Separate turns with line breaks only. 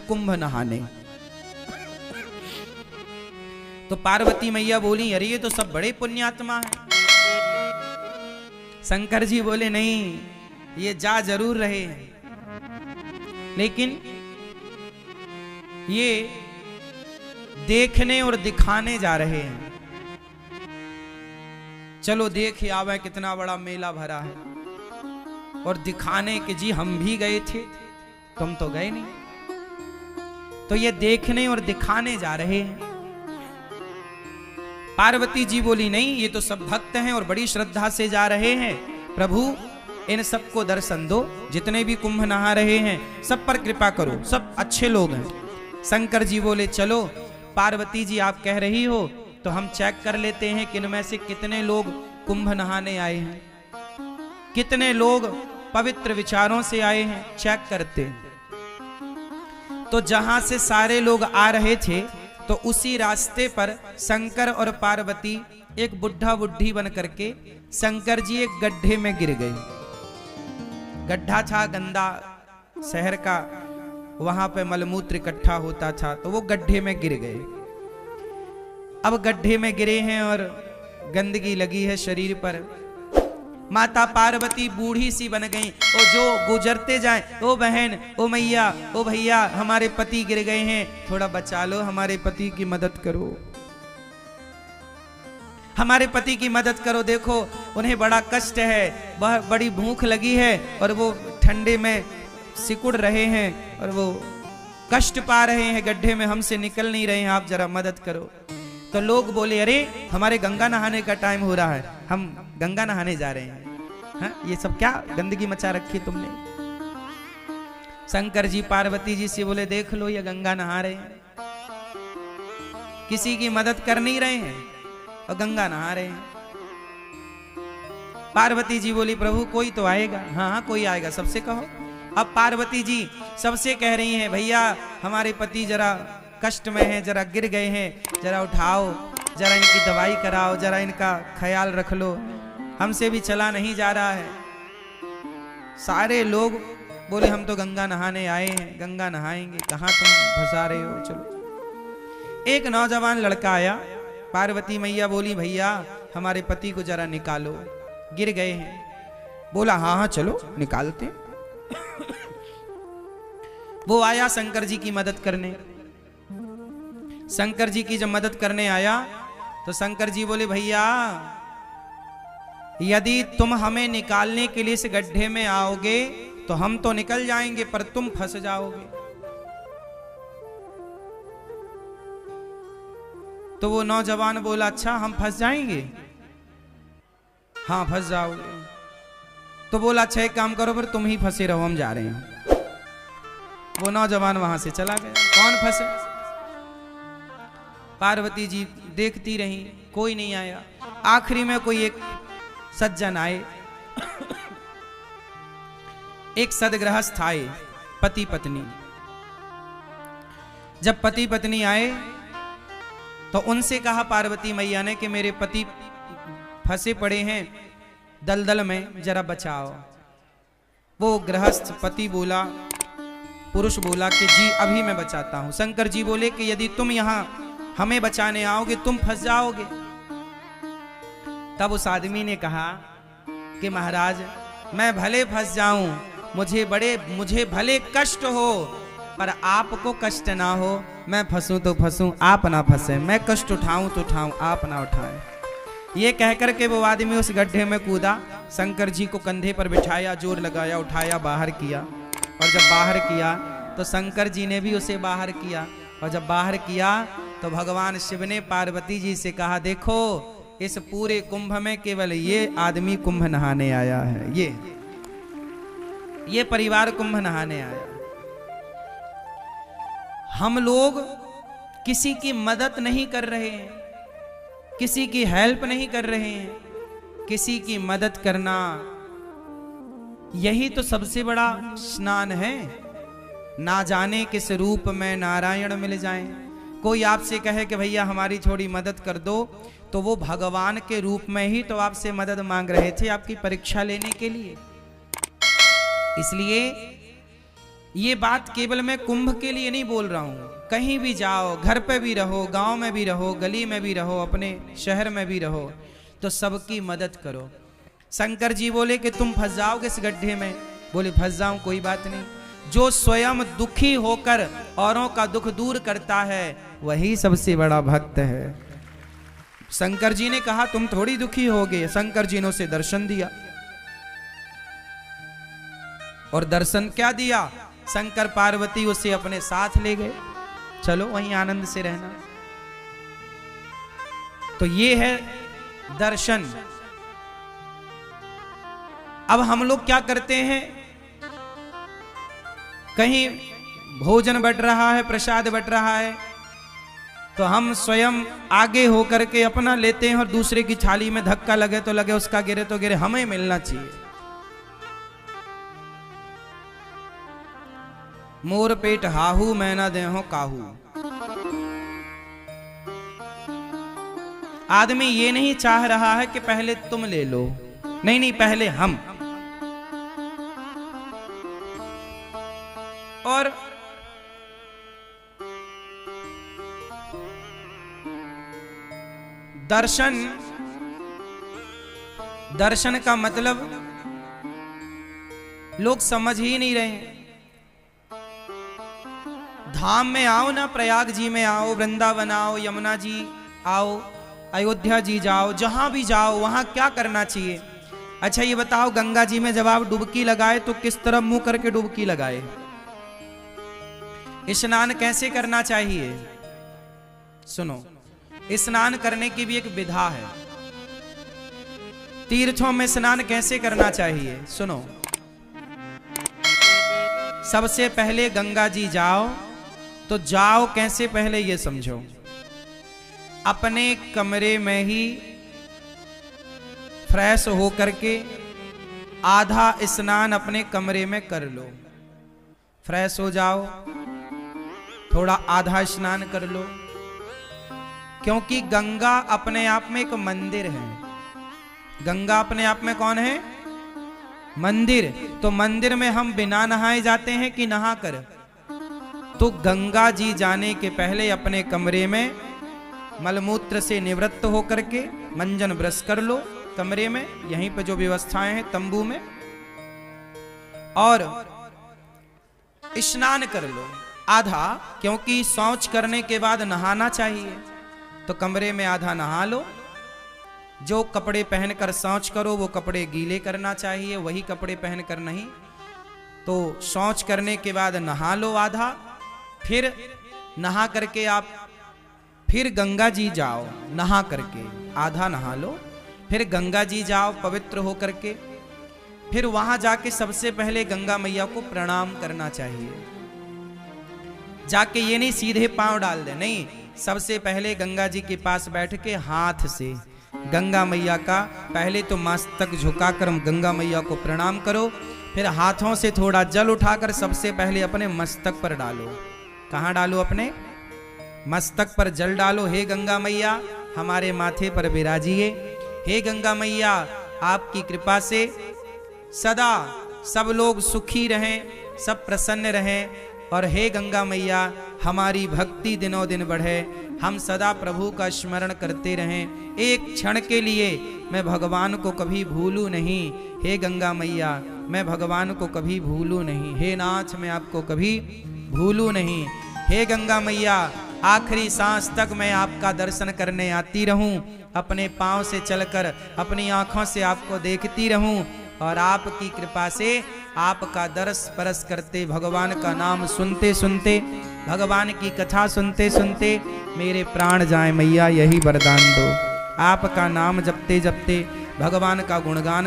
सब कुंभ नहाने। तो पार्वती मैया बोली अरे ये तो सब बड़े पुण्यात्मा हैं। शंकर जी बोले नहीं, ये जा जरूर रहे हैं, लेकिन ये देखने और दिखाने जा रहे हैं। चलो देख आवे कितना बड़ा मेला भरा है, और दिखाने के जी हम भी गए थे, तुम तो गए नहीं। तो ये देखने और दिखाने जा रहे हैं। पार्वती जी बोली नहीं, ये तो सब भक्त हैं और बड़ी श्रद्धा से जा रहे हैं। प्रभु इन सबको दर्शन दो, जितने भी कुंभ नहा रहे हैं सब पर कृपा करो, सब अच्छे लोग हैं। शंकर जी बोले चलो पार्वती जी आप कह रही हो तो हम चेक कर लेते हैं कि इनमें से कितने लोग कुंभ नहाने आए हैं, कितने लोग पवित्र विचारों से आए हैं, चेक करते हैं। तो जहां से सारे लोग आ रहे थे तो उसी रास्ते पर शंकर और पार्वती एक बुढ़ा बुढ़ी बन करके शंकर जी एक गड्ढे में गिर गए। गड्ढा था गंदा शहर का, वहां पे मलमूत्र इकट्ठा होता था, तो वो गड्ढे में गिर गए। अब गड्ढे में गिरे हैं और गंदगी लगी है शरीर पर। माता पार्वती बूढ़ी सी बन गई, और जो गुजरते जाएं, ओ बहन, ओ मैया, ओ भैया, हमारे पति गिर गए हैं, थोड़ा बचा लो, हमारे पति की मदद करो, हमारे पति की मदद करो, देखो उन्हें बड़ा कष्ट है, वह बड़ी भूख लगी है और वो ठंडे में सिकुड़ रहे हैं और वो कष्ट पा रहे हैं, गड्ढे में हमसे निकल नहीं रहे हैं, आप जरा मदद करो। तो लोग बोले अरे हमारे गंगा नहाने का टाइम हो रहा है, हम गंगा नहाने जा रहे हैं। हाँ, ये सब क्या गंदगी मचा रखी तुमने। शंकर जी पार्वती जी से बोले देख लो ये गंगा नहा रहे हैं, किसी की मदद कर नहीं रहे हैं और गंगा नहा रहे हैं। पार्वती जी बोली प्रभु कोई तो आएगा। हाँ हाँ कोई आएगा, सबसे कहो। अब पार्वती जी सबसे कह रही हैं भैया हमारे पति जरा कष्ट में हैं, जरा गिर गए हैं, जरा उठाओ, जरा इनकी दवाई कराओ, जरा इनका ख्याल रख लो, हमसे भी चला नहीं जा रहा है। सारे लोग बोले हम तो गंगा नहाने आए हैं, गंगा नहाएंगे, कहाँ तुम फंसा रहे हो, चलो। एक नौजवान लड़का आया, पार्वती मैया बोली भैया हमारे पति को जरा निकालो, गिर गए हैं। बोला हाँ हाँ चलो निकालते। वो आया शंकर जी की मदद करने। शंकर जी की जब मदद करने आया तो शंकर जी बोले भैया यदि तुम हमें निकालने के लिए इस गड्ढे में आओगे तो हम तो निकल जाएंगे, पर तुम फंस जाओगे। तो वो नौजवान बोला अच्छा हम फंस जाएंगे? हाँ फंस जाओगे। तो बोला अच्छा एक काम करो, फिर तुम ही फंसे रहो, हम जा रहे हैं। वो नौजवान वहां से चला गया। कौन फंसे? पार्वती जी देखती रही, कोई नहीं आया। आखिरी में कोई एक सज्जन आए, एक सदगृहस्थ आए, पति पत्नी। जब पति पत्नी आए तो उनसे कहा पार्वती मैया ने कि मेरे पति फंसे पड़े हैं दलदल में, जरा बचाओ। वो गृहस्थ पति बोला, पुरुष बोला कि जी अभी मैं बचाता हूं। शंकर जी बोले कि यदि तुम यहां हमें बचाने आओगे तुम फंस जाओगे। तब उस आदमी ने कहा कि महाराज मैं भले फंस जाऊं, मुझे भले कष्ट हो, पर आपको कष्ट ना हो। मैं फंसूं तो फंसूं, आप ना फंसे, मैं कष्ट उठाऊं तो उठाऊं, आप ना उठाएं। ये कहकर के वो आदमी उस गड्ढे में कूदा, शंकर जी को कंधे पर बिठाया, जोर लगाया, उठाया, बाहर किया। और जब बाहर किया तो शंकर जी ने भी उसे बाहर किया। और जब बाहर किया तो भगवान शिव ने पार्वती जी से कहा देखो इस पूरे कुंभ में केवल ये आदमी कुंभ नहाने आया है, ये परिवार कुंभ नहाने आया। हम लोग किसी की मदद नहीं कर रहे हैं, किसी की हेल्प नहीं कर रहे हैं। किसी की मदद करना यही तो सबसे बड़ा स्नान है। ना जाने किस रूप में नारायण मिल जाएं। कोई आपसे कहे कि भैया हमारी थोड़ी मदद कर दो, तो वो भगवान के रूप में ही तो आपसे मदद मांग रहे थे, आपकी परीक्षा लेने के लिए। इसलिए ये बात केवल मैं कुंभ के लिए नहीं बोल रहा हूं, कहीं भी जाओ, घर पे भी रहो, गांव में भी रहो, गली में भी रहो, अपने शहर में भी रहो, तो सबकी मदद करो। शंकर जी बोले कि तुम फंस जाओगे इस गड्ढे में। बोले फंस जाऊं, कोई बात नहीं। जो स्वयं दुखी होकर औरों का दुख दूर करता है वही सबसे बड़ा भक्त है। शंकर जी ने कहा तुम थोड़ी दुखी होगे। शंकर जी ने उसे दर्शन दिया, और दर्शन क्या दिया, शंकर पार्वती उसे अपने साथ ले गए, चलो वहीं आनंद से रहना। तो ये है दर्शन। अब हम लोग क्या करते हैं, कहीं भोजन बट रहा है, प्रसाद बट रहा है, तो हम स्वयं आगे होकर के अपना लेते हैं और दूसरे की थाली में धक्का लगे तो लगे, उसका गिरे तो गिरे, हमें मिलना चाहिए। मोर पेट हाहू मैना देहो काहू। आदमी ये नहीं चाह रहा है कि पहले तुम ले लो, नहीं नहीं, पहले हम। और दर्शन का मतलब लोग समझ ही नहीं रहे। धाम में आओ ना, प्रयाग जी में आओ, वृंदावन आओ, यमुना जी आओ, अयोध्या जी जाओ, जहां भी जाओ वहां क्या करना चाहिए। अच्छा ये बताओ, गंगा जी में जब आप डुबकी लगाए तो किस तरफ मुंह करके डुबकी लगाए? स्नान कैसे करना चाहिए? सुनो, स्नान करने की भी एक विधा है। तीर्थों में स्नान कैसे करना चाहिए? सुनो, सबसे पहले गंगा जी जाओ तो जाओ कैसे, पहले ये समझो। अपने कमरे में ही फ्रेश हो करके आधा स्नान अपने कमरे में कर लो। फ्रेश हो जाओ, थोड़ा आधा स्नान कर लो, क्योंकि गंगा अपने आप में एक मंदिर है। गंगा अपने आप में कौन है? मंदिर। तो मंदिर में हम बिना नहाए जाते हैं कि नहा कर? तो गंगा जी जाने के पहले अपने कमरे में मलमूत्र से निवृत्त होकर के मंजन ब्रश कर लो कमरे में, यहीं पे जो व्यवस्थाएं हैं तंबू में, और स्नान कर लो आधा, क्योंकि शौच करने के बाद नहाना चाहिए। तो कमरे में आधा नहा लो। जो कपड़े पहनकर शौच करो वो कपड़े गीले करना चाहिए, वही कपड़े पहनकर नहीं। तो शौच करने के बाद नहा लो आधा, फिर नहा करके आप फिर गंगा जी जाओ, नहा करके आधा नहा लो, फिर गंगा जी जाओ पवित्र हो करके, फिर वहां जाके सबसे पहले गंगा मैया को प्रणाम करना चाहिए। जाके ये नहीं सीधे पांव डाल दे, नहीं, सबसे पहले गंगा जी के पास बैठ के हाथ से गंगा मैया का पहले तो मस्तक झुकाकर गंगा मैया को प्रणाम करो, फिर हाथों से थोड़ा जल उठाकर सबसे पहले अपने मस्तक पर डालो। कहाँ डालो? अपने मस्तक पर जल डालो। हे गंगा मैया हमारे माथे पर विराजिए। हे गंगा मैया आपकी कृपा से सदा सब लोग सुखी रहें, सब प्रसन्न रहें, और हे गंगा मैया हमारी भक्ति दिनों दिन बढ़े, हम सदा प्रभु का स्मरण करते रहें। एक क्षण के लिए मैं भगवान को कभी भूलूं नहीं। हे गंगा मैया मैं भगवान को कभी भूलूं नहीं। हे नाथ मैं आपको कभी भूलूं नहीं। हे गंगा मैया आखिरी सांस तक मैं आपका दर्शन करने आती रहूं, अपने पांव से चलकर अपनी आंखों से आपको देखती रहूं, और आपकी कृपा से आपका दर्श परस करते, भगवान का नाम सुनते सुनते, भगवान की कथा सुनते सुनते मेरे प्राण जाए मैया, यही वरदान दो। आपका नाम जपते जपते, भगवान का गुणगान